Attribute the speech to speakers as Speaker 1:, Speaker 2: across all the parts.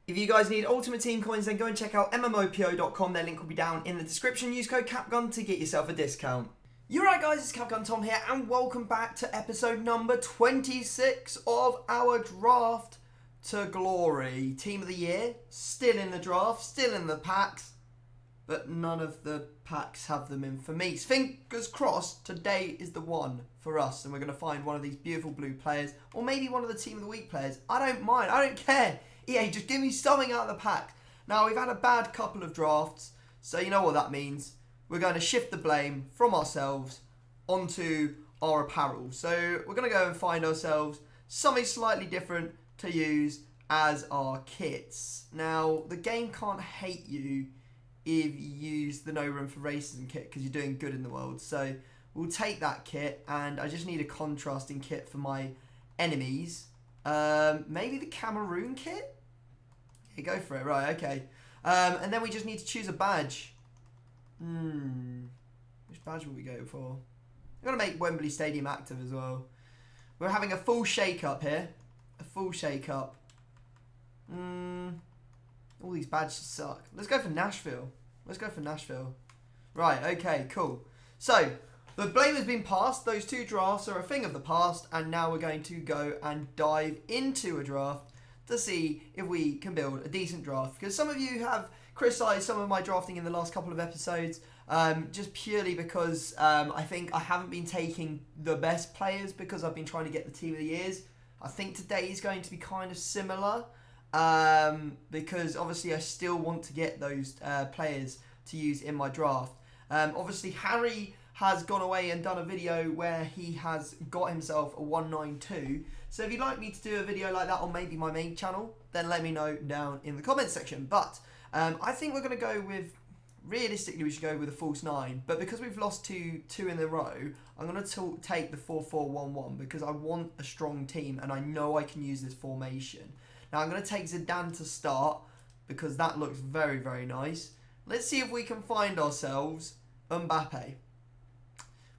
Speaker 1: If you guys need Ultimate Team coins, then go and check out mmopo.com. Their link will be down in the description. Use code CAPGUN to get yourself a discount. You're right, guys, it's CapGun Tom here, and welcome back to episode number 26 of our Draft to Glory. Team of the Year, still in the draft, still in the packs, but none of the packs have them in for me. Fingers crossed, today is the one for us, and we're going to find one of these beautiful blue players, or maybe one of the Team of the Week players. I don't mind, I don't care. EA, just give me something out of the pack. Now, we've had a bad couple of drafts, so you know what that means. We're going to shift the blame from ourselves onto our apparel. So we're going to go and find ourselves something slightly different to use as our kits. Now, the game can't hate you if you use the No Room for Racism kit because you're doing good in the world. So we'll take that kit, and I just need a contrasting kit for my enemies. Maybe the Cameroon kit? Yeah, go for it. Right, okay. And then we just need to choose a badge. Which badge will we go for? We're going to make Wembley Stadium active as well. We're having a full shake-up here. A full shake-up. All these badges suck. Let's go for Nashville. Let's go for Nashville. Right, okay, cool. So, the blame has been passed. Those two drafts are a thing of the past. And now we're going to go and dive into a draft to see if we can build a decent draft. Because some of you have criticised some of my drafting in the last couple of episodes, just purely because I think I haven't been taking the best players because I've been trying to get the Team of the Years. I think today is going to be kind of similar because obviously I still want to get those players to use in my draft. Obviously Harry has gone away and done a video where he has got himself a 192. So if you'd like me to do a video like that on maybe my main channel, then let me know down in the comments section. But I think we're going to go with, realistically we should go with a false 9. But because we've lost two in a row, I'm going to take the 4-4-1-1 because I want a strong team and I know I can use this formation. Now I'm going to take Zidane to start because that looks very, very nice. Let's see if we can find ourselves Mbappe.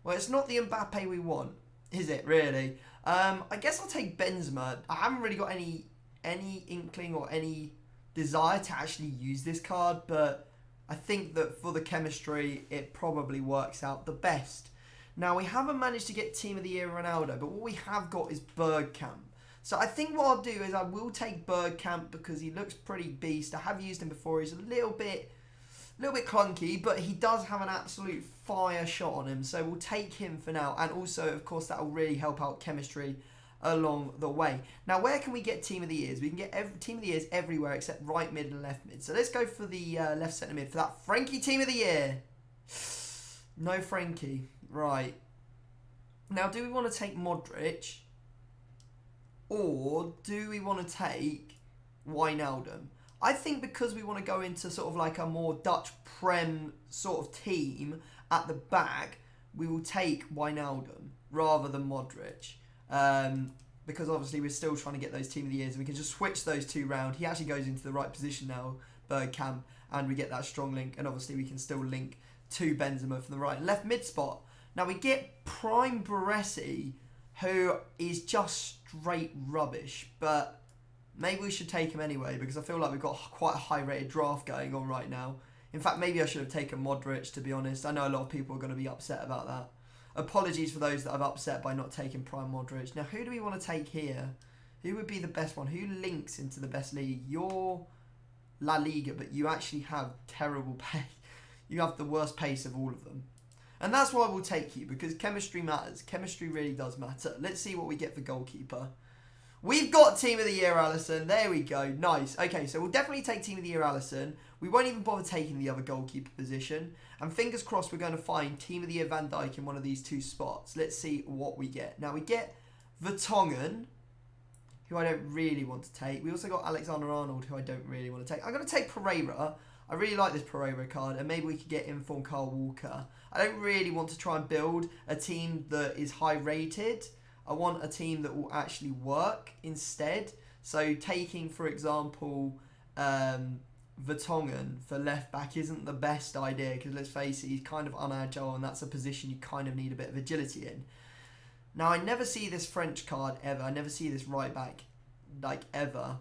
Speaker 1: Well, it's not the Mbappe we want, is it, really? I guess I'll take Benzema. I haven't really got any inkling or any desire to actually use this card, but I think that for the chemistry, it probably works out the best. Now, we haven't managed to get Team of the Year Ronaldo, but what we have got is Bergkamp. So I think what I'll do is I will take Bergkamp because he looks pretty beast. I have used him before. He's a little bit clunky, but he does have an absolute fire shot on him. So we'll take him for now. And also, of course, that will really help out chemistry along the way. Now, where can we get Team of the Years? We can get Team of the Years everywhere except right mid and left mid. So let's go for the left centre mid for that Frankie Team of the Year. No Frankie. Right. Now, do we want to take Modric? Or do we want to take Wijnaldum? I think because we want to go into sort of like a more Dutch Prem sort of team at the back, we will take Wijnaldum rather than Modric. Because obviously we're still trying to get those Team of the Years and we can just switch those two round. He actually goes into the right position now, Bergkamp, and we get that strong link, and obviously we can still link to Benzema from the right and left mid spot. Now we get Prime Baresi, who is just straight rubbish, but maybe we should take him anyway because I feel like we've got quite a high rated draft going on right now. In fact, maybe I should have taken Modric, to be honest. I know a lot of people are going to be upset about that. Apologies for those that I've upset by not taking Prime Modric. Now, who do we want to take here? Who would be the best one? Who links into the best league? You're La Liga, but you actually have terrible pace. You have the worst pace of all of them. And that's why we'll take you, because chemistry matters. Chemistry really does matter. Let's see what we get for goalkeeper. We've got Team of the Year Alisson. There we go. Nice. Okay, so we'll definitely take Team of the Year Alisson. We won't even bother taking the other goalkeeper position. And fingers crossed we're going to find Team of the Year Van Dijk in one of these two spots. Let's see what we get. Now, we get Vertonghen, who I don't really want to take. We also got Alexander-Arnold, who I don't really want to take. I'm going to take Pereira. I really like this Pereira card, and maybe we could get informed Kyle Walker. I don't really want to try and build a team that is high rated. I want a team that will actually work instead. So taking, for example, Vertonghen for left back isn't the best idea because let's face it, he's kind of unagile and that's a position you kind of need a bit of agility in. Now, I never see this French card ever. I never see this right back, like, ever.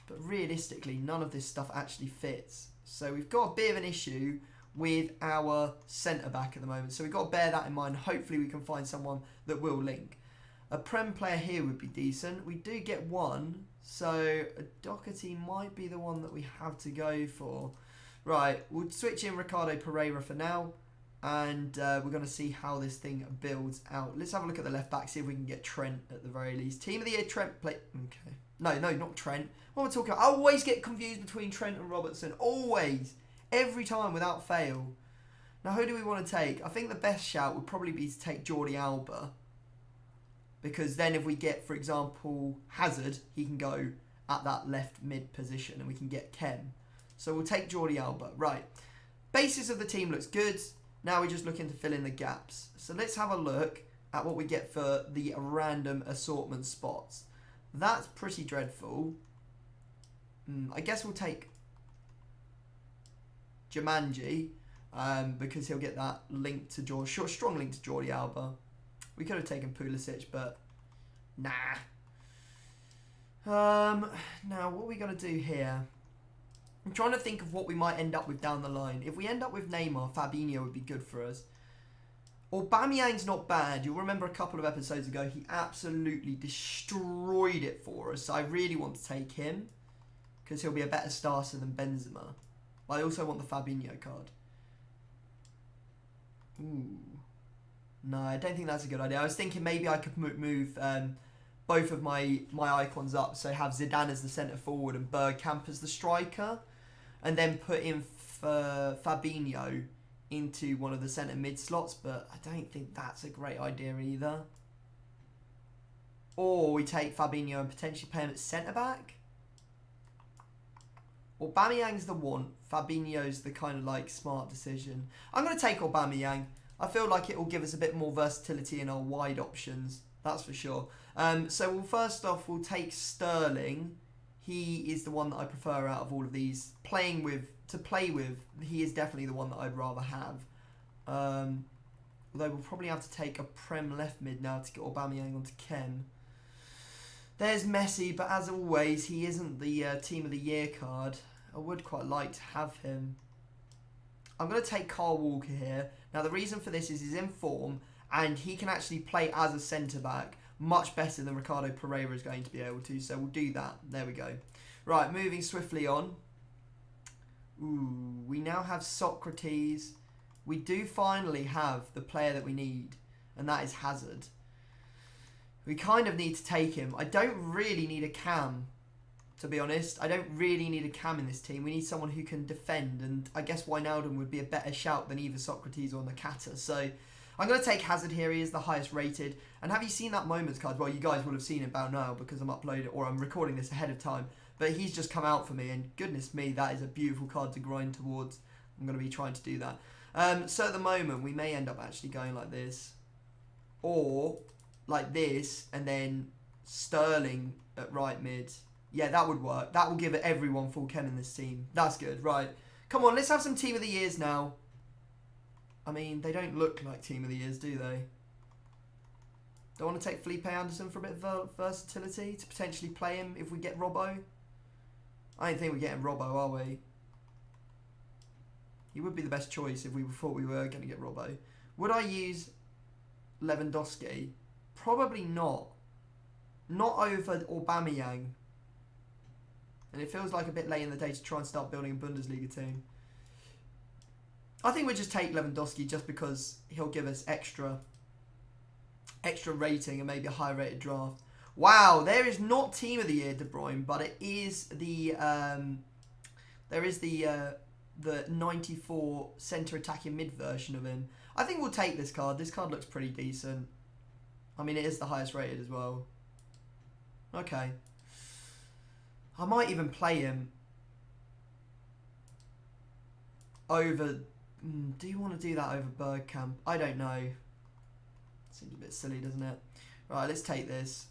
Speaker 1: But realistically, none of this stuff actually fits. So we've got a bit of an issue with our centre-back at the moment. So we've got to bear that in mind. Hopefully we can find someone that will link. A Prem player here would be decent. We do get one. So a Doherty might be the one that we have to go for. Right, we'll switch in Ricardo Pereira for now. And we're going to see how this thing builds out. Let's have a look at the left back, see if we can get Trent at the very least. Team of the year, Trent play. Okay. No, not Trent. What am I talking about? I always get confused between Trent and Robertson. Always. Every time without fail. Now, who do we want to take? I think the best shout would probably be to take Jordi Alba. Because then if we get, for example, Hazard, he can go at that left mid position and we can get Kem. So we'll take Jordi Alba. Right. Basis of the team looks good. Now we're just looking to fill in the gaps. So let's have a look at what we get for the random assortment spots. That's pretty dreadful. I guess we'll take Jumanji because he'll get that link to strong link to Jordi Alba. We could have taken Pulisic, but nah. Now, what are we going to do here? I'm trying to think of what we might end up with down the line. If we end up with Neymar, Fabinho would be good for us. Aubameyang's not bad. You'll remember a couple of episodes ago, he absolutely destroyed it for us. So I really want to take him because he'll be a better starter than Benzema. But I also want the Fabinho card. Ooh. No, I don't think that's a good idea. I was thinking maybe I could move both of my icons up. So have Zidane as the centre forward and Bergkamp as the striker. And then put in Fabinho into one of the centre mid slots. But I don't think that's a great idea either. Or we take Fabinho and potentially play him at centre back. Aubameyang's the one. Fabinho's the kind of like smart decision. I'm going to take Aubameyang. I feel like it will give us a bit more versatility in our wide options. That's for sure. So first off, we'll take Sterling. He is the one that I prefer out of all of these. To play with, he is definitely the one that I'd rather have. Although we'll probably have to take a Prem left mid now to get Aubameyang onto Ken. There's Messi, but as always, he isn't the Team of the Year card. I would quite like to have him. I'm going to take Kyle Walker here. Now, the reason for this is he's in form, and he can actually play as a centre-back much better than Ricardo Pereira is going to be able to, so we'll do that. There we go. Right, moving swiftly on. Ooh, we now have Socrates. We do finally have the player that we need, and that is Hazard. We kind of need to take him. I don't really need a cam, to be honest. I don't really need a cam in this team. We need someone who can defend, and I guess Wijnaldum would be a better shout than either Socrates or Nakata. So I'm going to take Hazard here. He is the highest rated. And have you seen that moments card? Well, you guys will have seen it by now because I'm uploading or I'm recording this ahead of time. But he's just come out for me, and goodness me, that is a beautiful card to grind towards. I'm going to be trying to do that. So at the moment, we may end up actually going like this. Or like this, and then Sterling at right mid. Yeah, that would work. That will give everyone full Ken in this team. That's good. Right. Come on, let's have some Team of the Years now. I mean, they don't look like Team of the Years, do they? Don't want to take Felipe Anderson for a bit of versatility to potentially play him if we get Robbo. I don't think we're getting Robbo, are we? He would be the best choice if we thought we were going to get Robbo. Would I use Lewandowski? Probably not. Not over Aubameyang. And it feels like a bit late in the day to try and start building a Bundesliga team. I think we'll just take Lewandowski just because he'll give us extra rating and maybe a high rated draft. Wow, there is not Team of the Year De Bruyne, but it is the the 94 centre attacking mid version of him. I think we'll take this card. This card looks pretty decent. I mean, it is the highest rated as well. Okay. I might even play him over... do you want to do that over Bergkamp? I don't know. Seems a bit silly, doesn't it? Right, let's take this.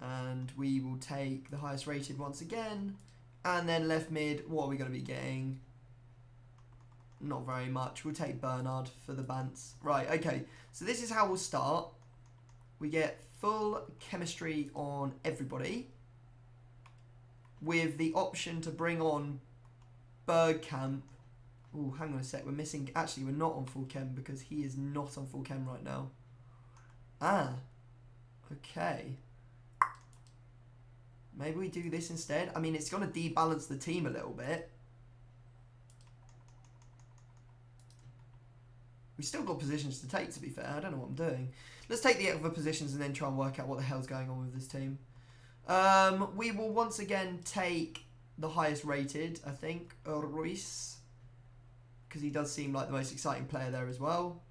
Speaker 1: And we will take the highest rated once again. And then left mid, what are we going to be getting? Not very much. We'll take Bernard for the Bants. Right, okay. So this is how we'll start. We get full chemistry on everybody. with the option to bring on Bergkamp. Oh, hang on a sec. We're missing... Actually, we're not on full chem because he is not on full chem right now. Ah. Okay. Maybe we do this instead. I mean, it's going to debalance the team a little bit. We've still got positions to take, to be fair. I don't know what I'm doing. Let's take the other positions and then try and work out what the hell's going on with this team. We will once again take the highest rated, I think, Ruiz. Because he does seem like the most exciting player there as well.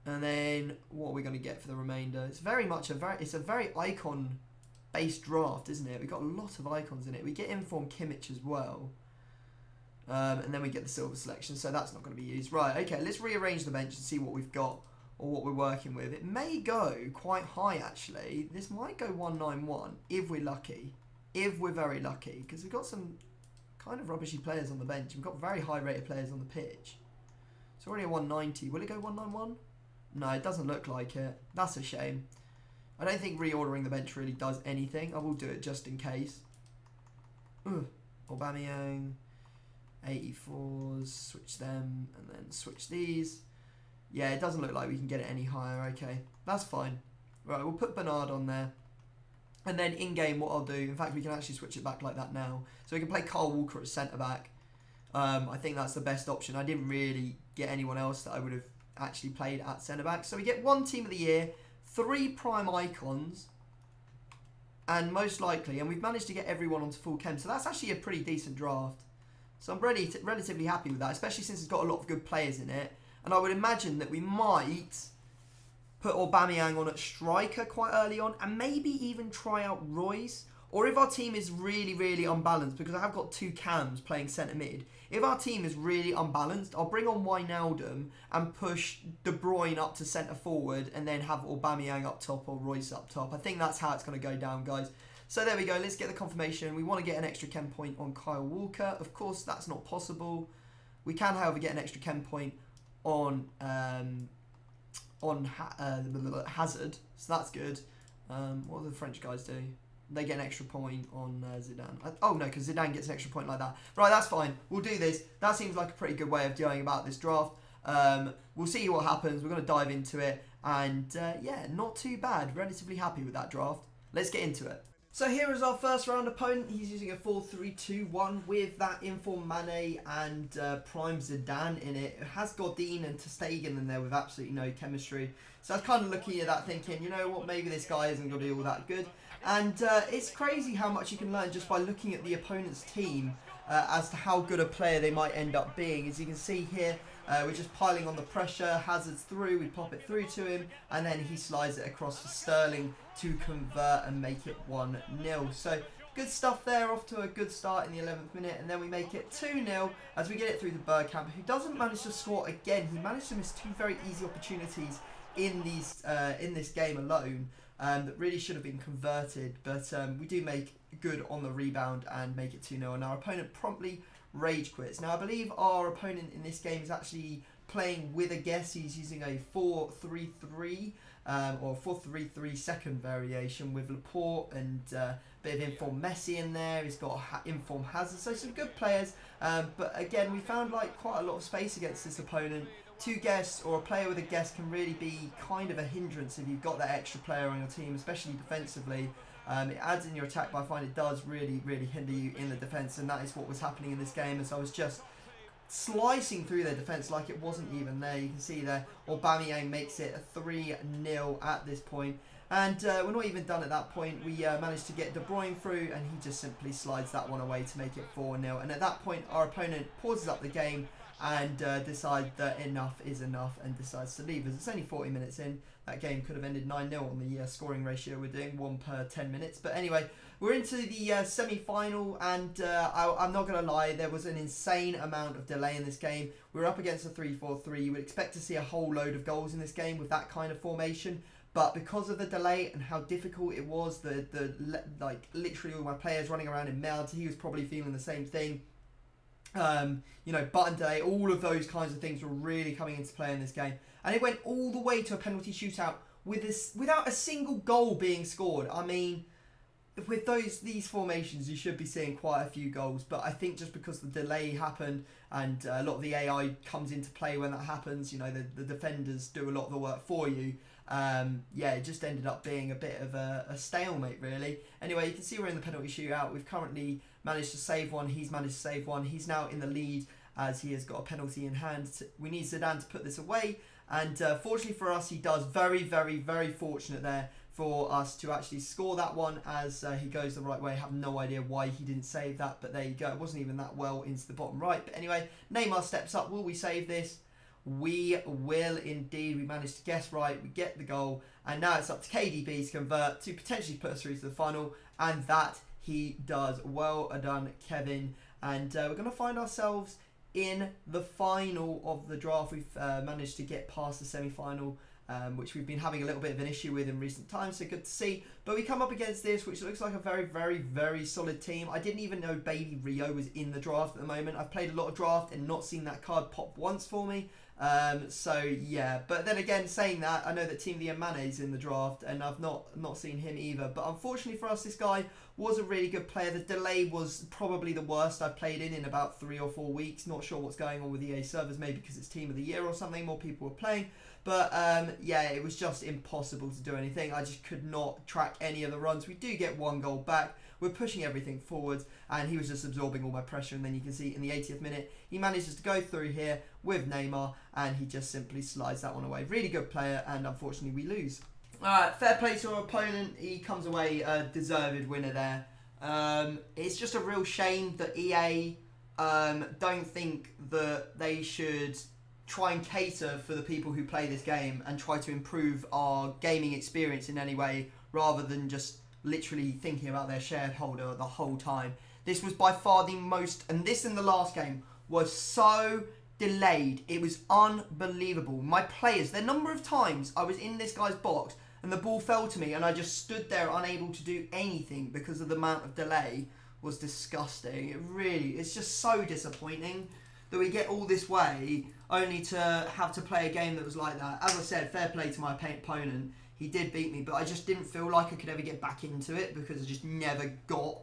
Speaker 1: And then what are we going to get for the remainder? It's very much it's a very icon-based draft, isn't it? We've got a lot of icons in it. We get Inform Kimmich as well. And then we get the silver selection, so that's not going to be used. Right, okay, let's rearrange the bench and see what we've got or what we're working with. It may go quite high, actually. This might go 191 if we're lucky. If we're very lucky, because we've got some kind of rubbishy players on the bench. We've got very high-rated players on the pitch. It's already a 190. Will it go 191? No, it doesn't look like it. That's a shame. I don't think reordering the bench really does anything. I will do it just in case. Aubameyang, 84s, switch them, and then switch these. Yeah, it doesn't look like we can get it any higher. Okay, that's fine. Right, we'll put Bernard on there. And then in-game, what I'll do, in fact, we can actually switch it back like that now. So we can play Kyle Walker at centre-back. I think that's the best option. I didn't really get anyone else that I would have actually played at centre-back. So we get one team of the year, 3 prime icons, and most likely, and we've managed to get everyone onto full chem. So that's actually a pretty decent draft. So I'm relatively happy with that, especially since it's got a lot of good players in it. And I would imagine that we might put Aubameyang on at striker quite early on, and maybe even try out Royce. Or if our team is really, really unbalanced, because I have got 2 cams playing centre mid, if our team is really unbalanced, I'll bring on Wijnaldum and push De Bruyne up to centre forward, and then have Aubameyang up top or Royce up top. I think that's how it's going to go down, guys. So there we go, let's get the confirmation. We want to get an extra chem point on Kyle Walker. Of course, that's not possible. We can, however, get an extra chem point on Hazard, so that's good. What do the French guys do? They get an extra point on Zidane. Oh no, because Zidane gets an extra point like that. Right, that's fine. We'll do this. That seems like a pretty good way of going about this draft. We'll see what happens. We're going to dive into it. And yeah, not too bad. Relatively happy with that draft. Let's get into it. So here is our first round opponent. He's using a 4-3-2-1 with that Inform Mane and Prime Zidane in it. It has Godin and ter Stegen in there with absolutely no chemistry. So I was kind of looking at that thinking, you know what, maybe this guy isn't going to be all that good. And it's crazy how much you can learn just by looking at the opponent's team as to how good a player they might end up being. As you can see here, we're just piling on the pressure. Hazard's through, we pop it through to him, and then he slides it across to Sterling to convert and make it 1-0. So good stuff there, off to a good start in the 11th minute, and then we make it 2-0 as we get it through to Bergkamp, who doesn't manage to score again. He managed to miss 2 very easy opportunities in this game alone that really should have been converted, but we do make good on the rebound and make it 2-0, and our opponent promptly rage quits. Now I believe our opponent in this game is actually playing with a guess. He's using a 4-3-3 or 4-3-3 second variation with Laporte and a bit of Inform Messi in there. He's got Inform Hazard, so some good players, but again we found like quite a lot of space against this opponent. 2 guests or a player with a guest can really be kind of a hindrance if you've got that extra player on your team, especially defensively. It adds in your attack, but I find it does really, really hinder you in the defence, and that is what was happening in this game as I was just slicing through their defence like it wasn't even there. You can see there, Aubameyang makes it a 3-0 at this point. And we're not even done at that point. We managed to get De Bruyne through, and he just simply slides that one away to make it 4-0. And at that point, our opponent pauses up the game and decides that enough is enough and decides to leave. As it's only 40 minutes in, that game could have ended 9-0 on the scoring ratio we're doing, 1 per 10 minutes. But anyway, we're into the semi-final, and I'm not going to lie, there was an insane amount of delay in this game. We were up against a 3-4-3. You would expect to see a whole load of goals in this game with that kind of formation. But because of the delay and how difficult it was, like literally all my players running around in meld, he was probably feeling the same thing. You know, button delay, all of those kinds of things were really coming into play in this game. And it went all the way to a penalty shootout with without a single goal being scored. I mean, with these formations, you should be seeing quite a few goals. But I think just because the delay happened and a lot of the AI comes into play when that happens, you know, the defenders do a lot of the work for you. Yeah, it just ended up being a bit of a stalemate, really. Anyway, you can see we're in the penalty shootout. We've currently managed to save one. He's managed to save one. He's now in the lead as he has got a penalty in hand. We need Zidane to put this away. And fortunately for us, he does. Very, very, very fortunate there for us to actually score that one as he goes the right way. I have no idea why he didn't save that, but there you go. It wasn't even that well into the bottom right. But anyway, Neymar steps up. Will we save this? We will indeed. We managed to guess right. We get the goal. And now it's up to KDB to convert to potentially put us through to the final. And that he does. Well done, Kevin. And we're going to find ourselves in the final of the draft. We've managed to get past the semi-final, which we've been having a little bit of an issue with in recent times, so good to see. But we come up against this, which looks like a very, very, very solid team. I didn't even know Baby Rio was in the draft at the moment. I've played a lot of draft and not seen that card pop once for me. So yeah, but then again, saying that, I know that Team Mane is in the draft, and I've not seen him either. But unfortunately for us, this guy was a really good player. The delay was probably the worst I've played in about 3 or 4 weeks. Not sure what's going on with EA servers, maybe because it's Team of the Year or something. More people were playing. But yeah, it was just impossible to do anything. I just could not track any of the runs. We do get 1 goal back. We're pushing everything forwards, and he was just absorbing all my pressure. And then you can see in the 80th minute, he manages to go through here with Neymar, and he just simply slides that one away. Really good player, and unfortunately we lose. Alright, fair play to our opponent. He comes away a deserved winner there. It's just a real shame that EA don't think that they should try and cater for the people who play this game and try to improve our gaming experience in any way, rather than just literally thinking about their shareholder the whole time. This was by far the most, and this in the last game was so delayed. It was unbelievable. My players, the number of times I was in this guy's box and the ball fell to me and I just stood there unable to do anything because of the amount of delay, was disgusting. It's just so disappointing that we get all this way only to have to play a game that was like that. As I said, fair play to my opponent. He did beat me, but I just didn't feel like I could ever get back into it because I just never got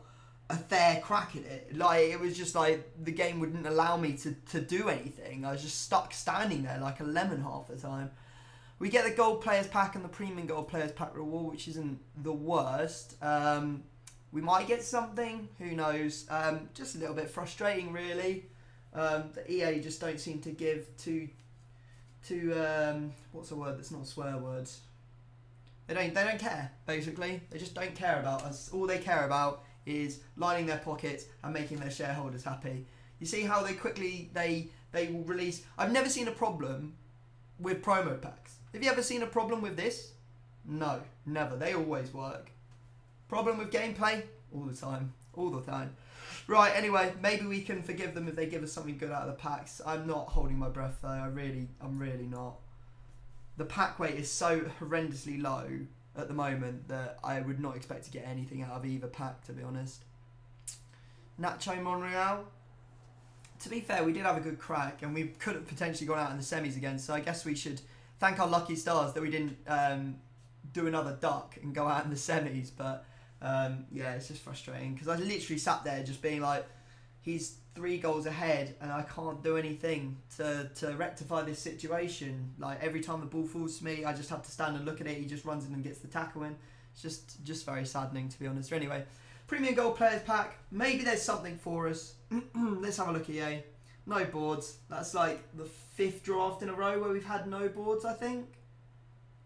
Speaker 1: a fair crack at it. Like, it was just like the game wouldn't allow me to do anything. I was just stuck standing there like a lemon half the time. We get the gold players pack and the premium gold players pack reward, which isn't the worst. We might get something, who knows. Just a little bit frustrating, really. The EA just don't seem to give to what's a word that's not a swear word? They don't care, basically. They just don't care about us. All they care about is lining their pockets and making their shareholders happy. You see how they quickly they will release. I've never seen a problem with promo packs. Have you ever seen a problem with this? No, never. They always work. Problem with gameplay? All the time. All the time. Right, anyway, maybe we can forgive them if they give us something good out of the packs. I'm not holding my breath though. I'm really not. The pack weight is so horrendously low at the moment that I would not expect to get anything out of either pack, to be honest. Nacho Monreal. To be fair, we did have a good crack and we could have potentially gone out in the semis again, so I guess we should thank our lucky stars that we didn't do another duck and go out in the semis. But yeah, it's just frustrating because I literally sat there just being like, he's 3 goals ahead and I can't do anything to rectify this situation. Like, every time the ball falls to me, I just have to stand and look at it. He just runs in and gets the tackle in. It's just very saddening, to be honest. Anyway, premium gold players pack. Maybe there's something for us. Let's have a look at EA. No boards. That's like the 5th draft in a row where we've had no boards, I think.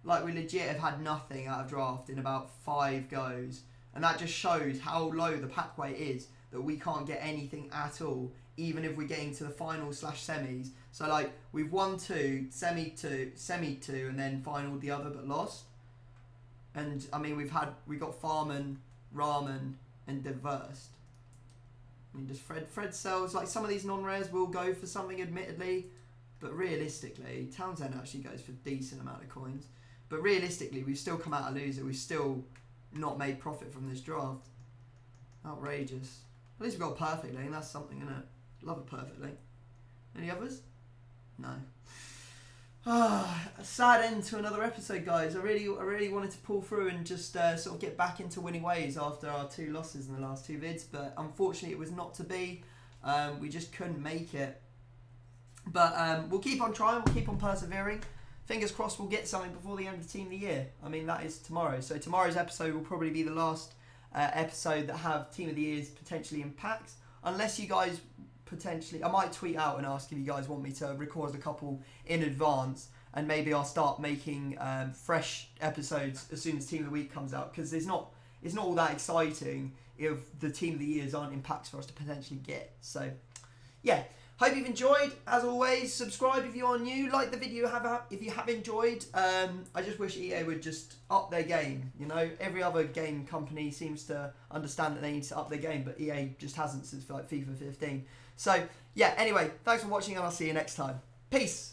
Speaker 1: Like, we legit have had nothing out of draft in about 5 goes. And that just shows how low the pack weight is, that we can't get anything at all, even if we're getting to the final / semis. So like, we've won 2, semi 2, and then final the other but lost. And I mean, we got Farman, Ramen, and Diversed. I mean, does Fred sells, like, some of these non-rares will go for something, admittedly, but realistically, Townsend actually goes for a decent amount of coins. But realistically, we've still come out a loser. We've still not made profit from this draft. Outrageous. At least we got a perfect link. That's something, isn't it? Love a perfect link. Any others? No. A sad end to another episode, guys. I really wanted to pull through and just sort of get back into winning ways after our 2 losses in the last 2 vids, but unfortunately it was not to be. We just couldn't make it. But we'll keep on trying, we'll keep on persevering. Fingers crossed we'll get something before the end of the Team of the Year. I mean, that is tomorrow. So tomorrow's episode will probably be the last episode that have Team of the Years potentially in packs. Unless you guys potentially... I might tweet out and ask if you guys want me to record a couple in advance. And maybe I'll start making fresh episodes as soon as Team of the Week comes out. Because it's not all that exciting if the Team of the Years aren't in packs for us to potentially get. So, yeah. Hope you've enjoyed. As always, subscribe if you are new. Like the video if you have enjoyed. I just wish EA would just up their game. You know, every other game company seems to understand that they need to up their game, but EA just hasn't since like FIFA 15. So, yeah, anyway, thanks for watching and I'll see you next time. Peace.